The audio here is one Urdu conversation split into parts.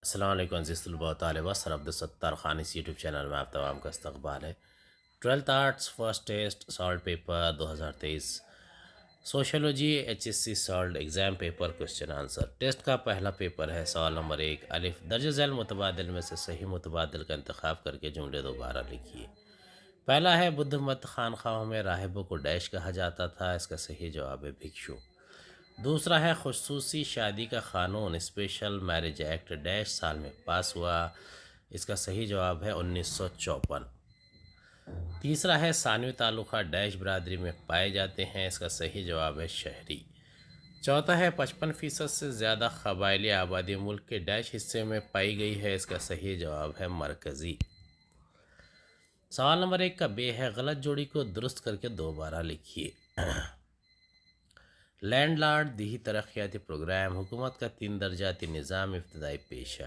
السلام علیکم عزیز طلباء و طالبات، سر عبدالستار خان اس یوٹیوب چینل میں آپ تمام کا استقبال ہے۔ 12th arts first test salt paper 2023 sociology HSC salt exam paper question answer test کا پہلا پیپر ہے۔ سوال نمبر 1 الف درج ذیل متبادل میں سے صحیح متبادل کا انتخاب کر کے جملے دوبارہ لکھیے۔ پہلا ہے بدھ مت خانقاہوں میں راہبوں کو ڈیش کہا جاتا تھا، اس کا صحیح جواب ہے بھکشو۔ دوسرا ہے خصوصی شادی کا قانون اسپیشل میرج ایکٹ ڈیش سال میں پاس ہوا، اس کا صحیح جواب ہے 1954۔ تیسرا ہے ثانوی تعلقات ڈیش برادری میں پائے جاتے ہیں، اس کا صحیح جواب ہے شہری۔ چوتھا ہے 55% سے زیادہ قبائلی آبادی ملک کے ڈیش حصے میں پائی گئی ہے، اس کا صحیح جواب ہے مرکزی۔ سوال نمبر 1 کا بے ہے غلط جوڑی کو درست کر کے دوبارہ لکھیے۔ لینڈ لارڈ دیہی ترقیاتی پروگرام حکومت کا 3 درجاتی نظام ابتدائی پیشہ،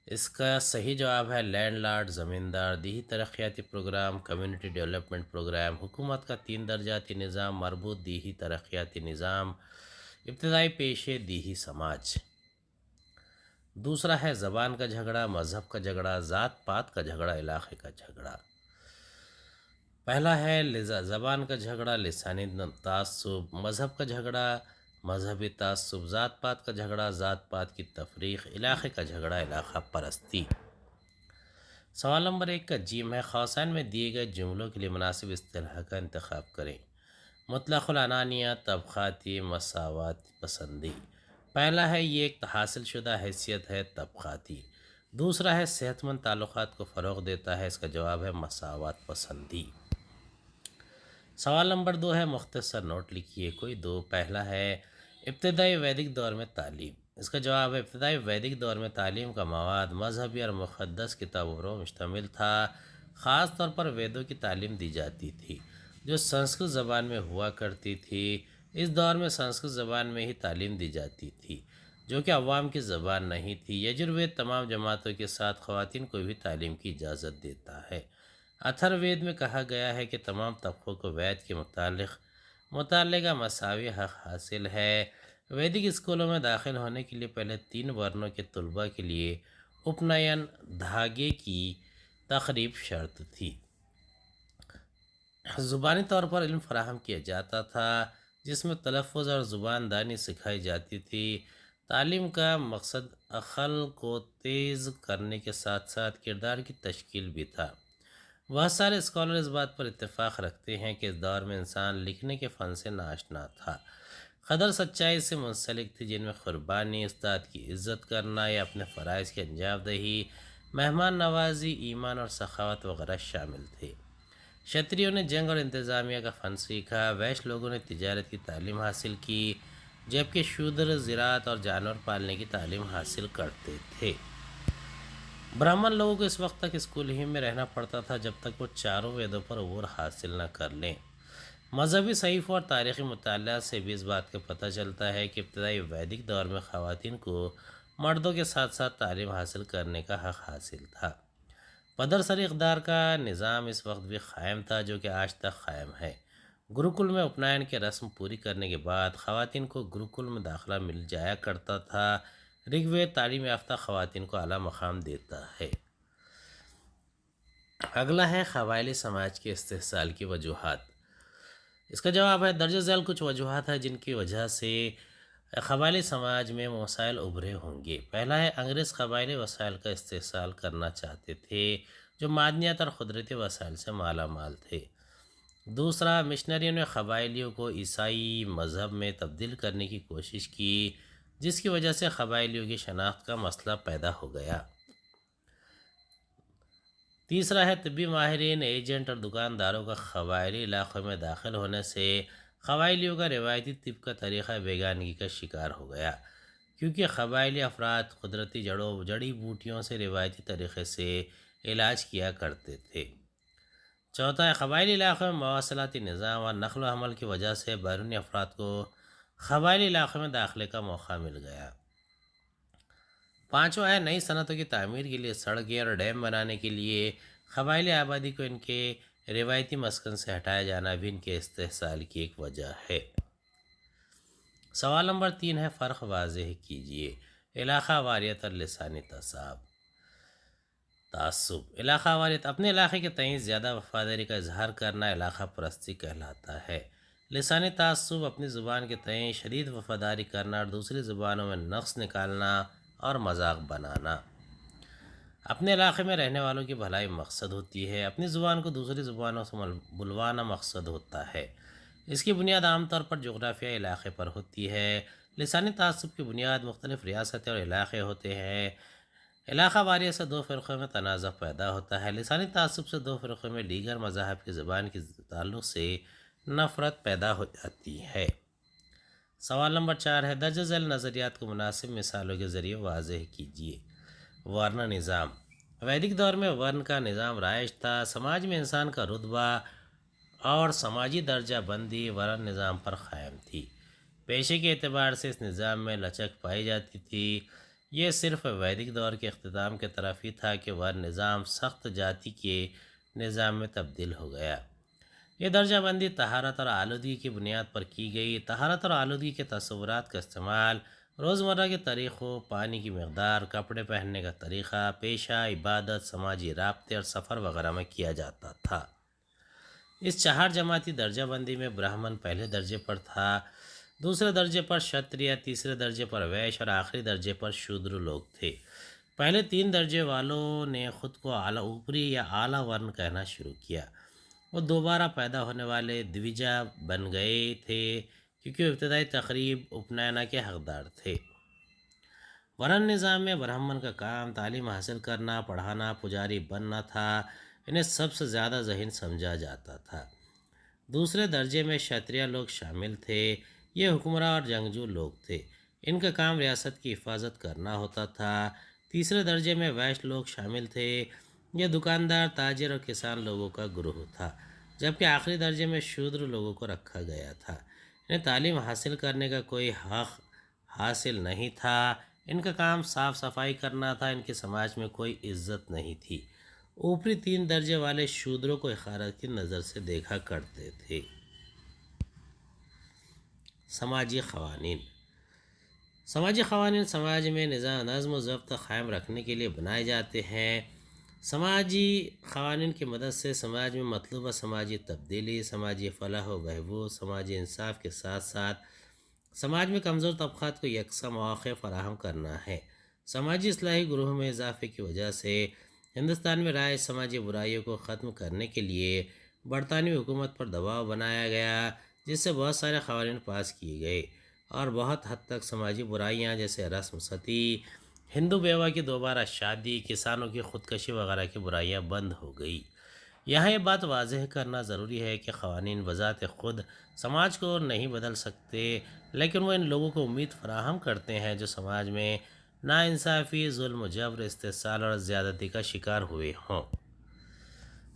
اس کا صحیح جواب ہے لینڈ لارڈ زمیندار دیہی ترقیاتی پروگرام کمیونٹی ڈیولپمنٹ پروگرام حکومت کا 3 درجاتی نظام مربوط دیہی ترقیاتی نظام ابتدائی پیشے دیہی سماج۔ دوسرا ہے زبان کا جھگڑا مذہب کا جھگڑا ذات پات کا جھگڑا علاقے کا جھگڑا۔ پہلا ہے زبان کا جھگڑا لسانی تعصب، مذہب کا جھگڑا مذہبی تعصب، ذات پات کا جھگڑا ذات پات کی تفریق، علاقے کا جھگڑا علاقہ پرستی۔ سوال نمبر 1 کا جیم ہے قوسین میں دیے گئے جملوں کے لیے مناسب اصطلاح کا انتخاب کریں۔ مطلق العنانیہ، طبقاتی، مساوات پسندی۔ پہلا ہے یہ ایک حاصل شدہ حیثیت ہے طبقاتی۔ دوسرا ہے صحت مند تعلقات کو فروغ دیتا ہے، اس کا جواب ہے مساوات پسندی۔ سوال نمبر 2 ہے مختصر نوٹ لکھیے کوئی دو۔ پہلا ہے ابتدائی ویدک دور میں تعلیم، اس کا جواب ہے ابتدائی ویدک دور میں تعلیم کا مواد مذہبی اور مقدس کتابوں پر مشتمل تھا، خاص طور پر ویدوں کی تعلیم دی جاتی تھی جو سنسکرت زبان میں ہوا کرتی تھی۔ اس دور میں سنسکرت زبان میں ہی تعلیم دی جاتی تھی جو کہ عوام کی زبان نہیں تھی۔ یجروید تمام جماعتوں کے ساتھ خواتین کو بھی تعلیم کی اجازت دیتا ہے۔ اتھر وید میں کہا گیا ہے کہ تمام طبقوں کو وید کے متعلق کا مساوی حق حاصل ہے۔ ویدک اسکولوں میں داخل ہونے کے لیے پہلے 3 ورنوں کے طلباء کے لیے اپنین دھاگے کی تقریب شرط تھی۔ زبانی طور پر علم فراہم کیا جاتا تھا جس میں تلفظ اور زبان دانی سکھائی جاتی تھی۔ تعلیم کا مقصد عقل کو تیز کرنے کے ساتھ ساتھ کردار کی تشکیل بھی تھا۔ بہت سارے اسکالر اس بات پر اتفاق رکھتے ہیں کہ اس دور میں انسان لکھنے کے فن سے ناآشنا تھا، قدر سچائی سے منسلک تھی، جن میں قربانی، استاد کی عزت کرنا یا اپنے فرائض کی انجام دہی، مہمان نوازی، ایمان اور سخاوت وغیرہ شامل تھے۔ شتریوں نے جنگ اور انتظامیہ کا فن سیکھا، ویش لوگوں نے تجارت کی تعلیم حاصل کی، جبکہ شودر زراعت اور جانور پالنے کی تعلیم حاصل کرتے تھے۔ برہمن لوگوں کو اس وقت تک اسکول ہی میں رہنا پڑتا تھا جب تک وہ چاروں ویدوں پر عبور حاصل نہ کر لیں۔ مذہبی صحیفوں اور تاریخی مطالعات سے بھی اس بات کا پتہ چلتا ہے کہ ابتدائی ویدک دور میں خواتین کو مردوں کے ساتھ ساتھ تعلیم حاصل کرنے کا حق حاصل تھا۔ پدر سر اقدار کا نظام اس وقت بھی قائم تھا جو کہ آج تک قائم ہے۔ گروکل میں اپنائن کی رسم پوری کرنے کے بعد خواتین کو گروکل میں داخلہ مل جایا کرتا تھا۔ رگ وید تعلیم یافتہ خواتین کو اعلیٰ مقام دیتا ہے۔ اگلا ہے قبائلی سماج کے استحصال کی وجوہات، اس کا جواب ہے درج ذیل کچھ وجوہات ہیں جن کی وجہ سے قبائلی سماج میں مسائل ابھرے ہوں گے۔ پہلا ہے انگریز قبائلی وسائل کا استحصال کرنا چاہتے تھے جو معدنیات اور قدرتی وسائل سے مالا مال تھے۔ دوسرا، مشنریوں نے قبائلیوں کو عیسائی مذہب میں تبدیل کرنے کی کوشش کی جس کی وجہ سے قبائلیوں کی شناخت کا مسئلہ پیدا ہو گیا۔ تیسرا ہے طبی ماہرین، ایجنٹ اور دکانداروں کا قبائلی علاقوں میں داخل ہونے سے قبائلیوں کا روایتی طب کا طریقہ بیگانگی کا شکار ہو گیا کیونکہ قبائلی افراد قدرتی جڑی بوٹیوں سے روایتی طریقے سے علاج کیا کرتے تھے۔ چوتھا ہے قبائلی علاقوں میں مواصلاتی نظام اور نقل و حمل کی وجہ سے بیرونی افراد کو قبائلی علاقوں میں داخلے کا موقع مل گیا۔ پانچواں ہے نئی صنعتوں کی تعمیر کے لیے سڑکیں اور ڈیم بنانے کے لیے قبائلی آبادی کو ان کے روایتی مسکن سے ہٹایا جانا بھی ان کے استحصال کی ایک وجہ ہے۔ سوال نمبر 3 ہے فرق واضح کیجیے۔ علاقہ واریت اور لسانی تعصب علاقہ واریت اپنے علاقے کے تئیں زیادہ وفاداری کا اظہار کرنا علاقہ پرستی کہلاتا ہے۔ لسانی تعصب اپنی زبان کے تئیں شدید وفاداری کرنا اور دوسری زبانوں میں نقص نکالنا اور مذاق بنانا۔ اپنے علاقے میں رہنے والوں کی بھلائی مقصد ہوتی ہے، اپنی زبان کو دوسری زبانوں سے بلوانا مقصد ہوتا ہے۔ اس کی بنیاد عام طور پر جغرافیائی علاقے پر ہوتی ہے۔ لسانی تعصب کی بنیاد مختلف ریاستیں اور علاقے ہوتے ہیں۔ علاقہ واریت سے دو فرقوں میں تنازع پیدا ہوتا ہے۔ لسانی تعصب سے دو فرقوں میں دیگر مذاہب کی زبان کے تعلق سے نفرت پیدا ہو جاتی ہے۔ سوال نمبر 4 ہے، درج ذیل نظریات کو مناسب مثالوں کے ذریعے واضح کیجیے۔ ورن نظام ویدک دور میں ورن کا نظام رائج تھا۔ سماج میں انسان کا رتبہ اور سماجی درجہ بندی ورن نظام پر قائم تھی۔ پیشے کے اعتبار سے اس نظام میں لچک پائی جاتی تھی۔ یہ صرف ویدک دور کے اختتام کی طرف ہی تھا کہ ورن نظام سخت جاتی کے نظام میں تبدیل ہو گیا۔ یہ درجہ بندی طہارت اور آلودگی کی بنیاد پر کی گئی۔ طہارت اور آلودگی کے تصورات کا استعمال روزمرہ کے طریقوں، پانی کی مقدار، کپڑے پہننے کا طریقہ، پیشہ، عبادت، سماجی رابطے اور سفر وغیرہ میں کیا جاتا تھا۔ اس چہار جماعتی درجہ بندی میں برہمن پہلے درجے پر تھا، دوسرے درجے پر شتریہ، تیسرے درجے پر ویش اور آخری درجے پر شودر لوگ تھے۔ پہلے تین درجے والوں نے خود کو اوپری یا اعلیٰ ورن کہنا شروع کیا۔ وہ دوبارہ پیدا ہونے والے دویجا بن گئے تھے کیونکہ وہ ابتدائی تقریب اپنائنا کے حقدار تھے۔ ورن نظام میں برہمن کا کام تعلیم حاصل کرنا، پڑھانا، پجاری بننا تھا۔ انہیں سب سے زیادہ ذہین سمجھا جاتا تھا۔ دوسرے درجے میں شتریہ لوگ شامل تھے۔ یہ حکمراں اور جنگجو لوگ تھے۔ ان کا کام ریاست کی حفاظت کرنا ہوتا تھا۔ تیسرے درجے میں ویشیہ لوگ شامل تھے۔ یہ دکاندار، تاجر اور کسان لوگوں کا گروہ تھا، جبکہ آخری درجے میں شودر لوگوں کو رکھا گیا تھا۔ انہیں تعلیم حاصل کرنے کا کوئی حق حاصل نہیں تھا۔ ان کا کام صاف صفائی کرنا تھا۔ ان کے سماج میں کوئی عزت نہیں تھی۔ اوپری تین درجے والے شودروں کو حقارت کی نظر سے دیکھا کرتے تھے۔ سماجی قوانین سماج میں نظم و ضبط قائم رکھنے کے لیے بنائے جاتے ہیں۔ سماجی قوانین کی مدد سے سماج میں مطلوبہ سماجی تبدیلی، سماجی فلاح و بہبود، سماجی انصاف کے ساتھ ساتھ سماج میں کمزور طبقات کو یکساں مواقع فراہم کرنا ہے۔ سماجی اصلاحی گروہ میں اضافے کی وجہ سے ہندوستان میں رائج سماجی برائیوں کو ختم کرنے کے لیے برطانوی حکومت پر دباؤ بنایا گیا، جس سے بہت سارے قوانین پاس کیے گئے اور بہت حد تک سماجی برائیاں جیسے رسم ستی، ہندو بیوہ کی دوبارہ شادی، کسانوں کی خودکشی وغیرہ کی برائیاں بند ہو گئی۔ یہاں یہ بات واضح کرنا ضروری ہے کہ قوانین بذات خود سماج کو نہیں بدل سکتے، لیکن وہ ان لوگوں کو امید فراہم کرتے ہیں جو سماج میں ناانصافی، ظلم و جبر، استحصال اور زیادتی کا شکار ہوئے ہوں۔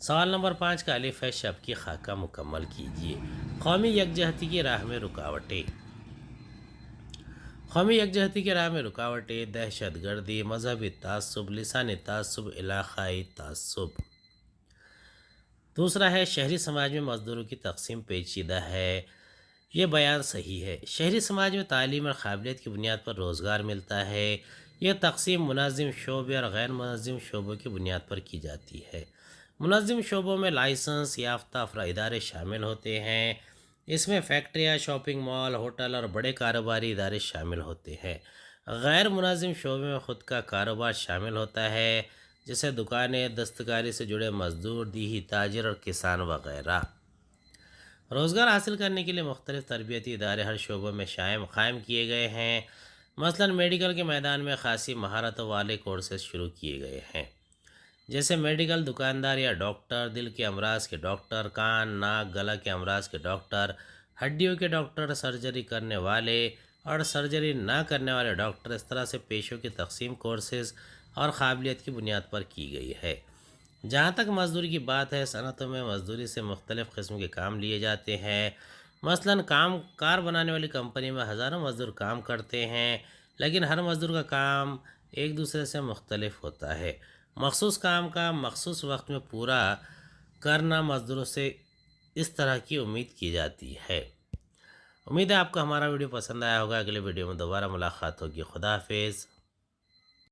سوال نمبر 5 کا الف ہے، شب کی خاکہ مکمل کیجیے۔ قومی یکجہتی کی راہ میں رکاوٹیں۔ قومی یکجہتی کی راہ میں رکاوٹیں: دہشت گردی، مذہبی تعصب، لسانی تعصب، علاقائی تعصب۔ دوسرا ہے، شہری سماج میں مزدوروں کی تقسیم پیچیدہ ہے۔ یہ بیان صحیح ہے۔ شہری سماج میں تعلیم اور قابلیت کی بنیاد پر روزگار ملتا ہے۔ یہ تقسیم منظم شعبے اور غیر منظم شعبوں کی بنیاد پر کی جاتی ہے۔ منظم شعبوں میں لائسنس یافتہ ادارے شامل ہوتے ہیں۔ اس میں فیکٹریاں، شاپنگ مال، ہوٹل اور بڑے کاروباری ادارے شامل ہوتے ہیں۔ غیر منظم شعبے میں خود کا کاروبار شامل ہوتا ہے، جیسے دکانیں، دستکاری سے جڑے مزدور، دیہی تاجر اور کسان وغیرہ۔ روزگار حاصل کرنے کے لیے مختلف تربیتی ادارے ہر شعبوں میں قائم کیے گئے ہیں۔ مثلاً میڈیکل کے میدان میں خاصی مہارتوں والے کورسز شروع کیے گئے ہیں، جیسے میڈیکل دکاندار یا ڈاکٹر، دل کے امراض کے ڈاکٹر، کان، ناک، گلا کے امراض کے ڈاکٹر، ہڈیوں کے ڈاکٹر، سرجری کرنے والے اور سرجری نہ کرنے والے ڈاکٹر۔ اس طرح سے پیشوں کی تقسیم کورسز اور قابلیت کی بنیاد پر کی گئی ہے۔ جہاں تک مزدوری کی بات ہے، صنعتوں میں مزدوری سے مختلف قسم کے کام لیے جاتے ہیں۔ مثلاً کار بنانے والی کمپنی میں ہزاروں مزدور کام کرتے ہیں، لیکن ہر مزدور کا کام ایک دوسرے سے مختلف ہوتا ہے۔ مخصوص کام کا مخصوص وقت میں پورا کرنا مزدوروں سے اس طرح کی امید کی جاتی ہے۔ امید ہے آپ کو ہمارا ویڈیو پسند آیا ہوگا۔ اگلے ویڈیو میں دوبارہ ملاقات ہوگی۔ خدا حافظ۔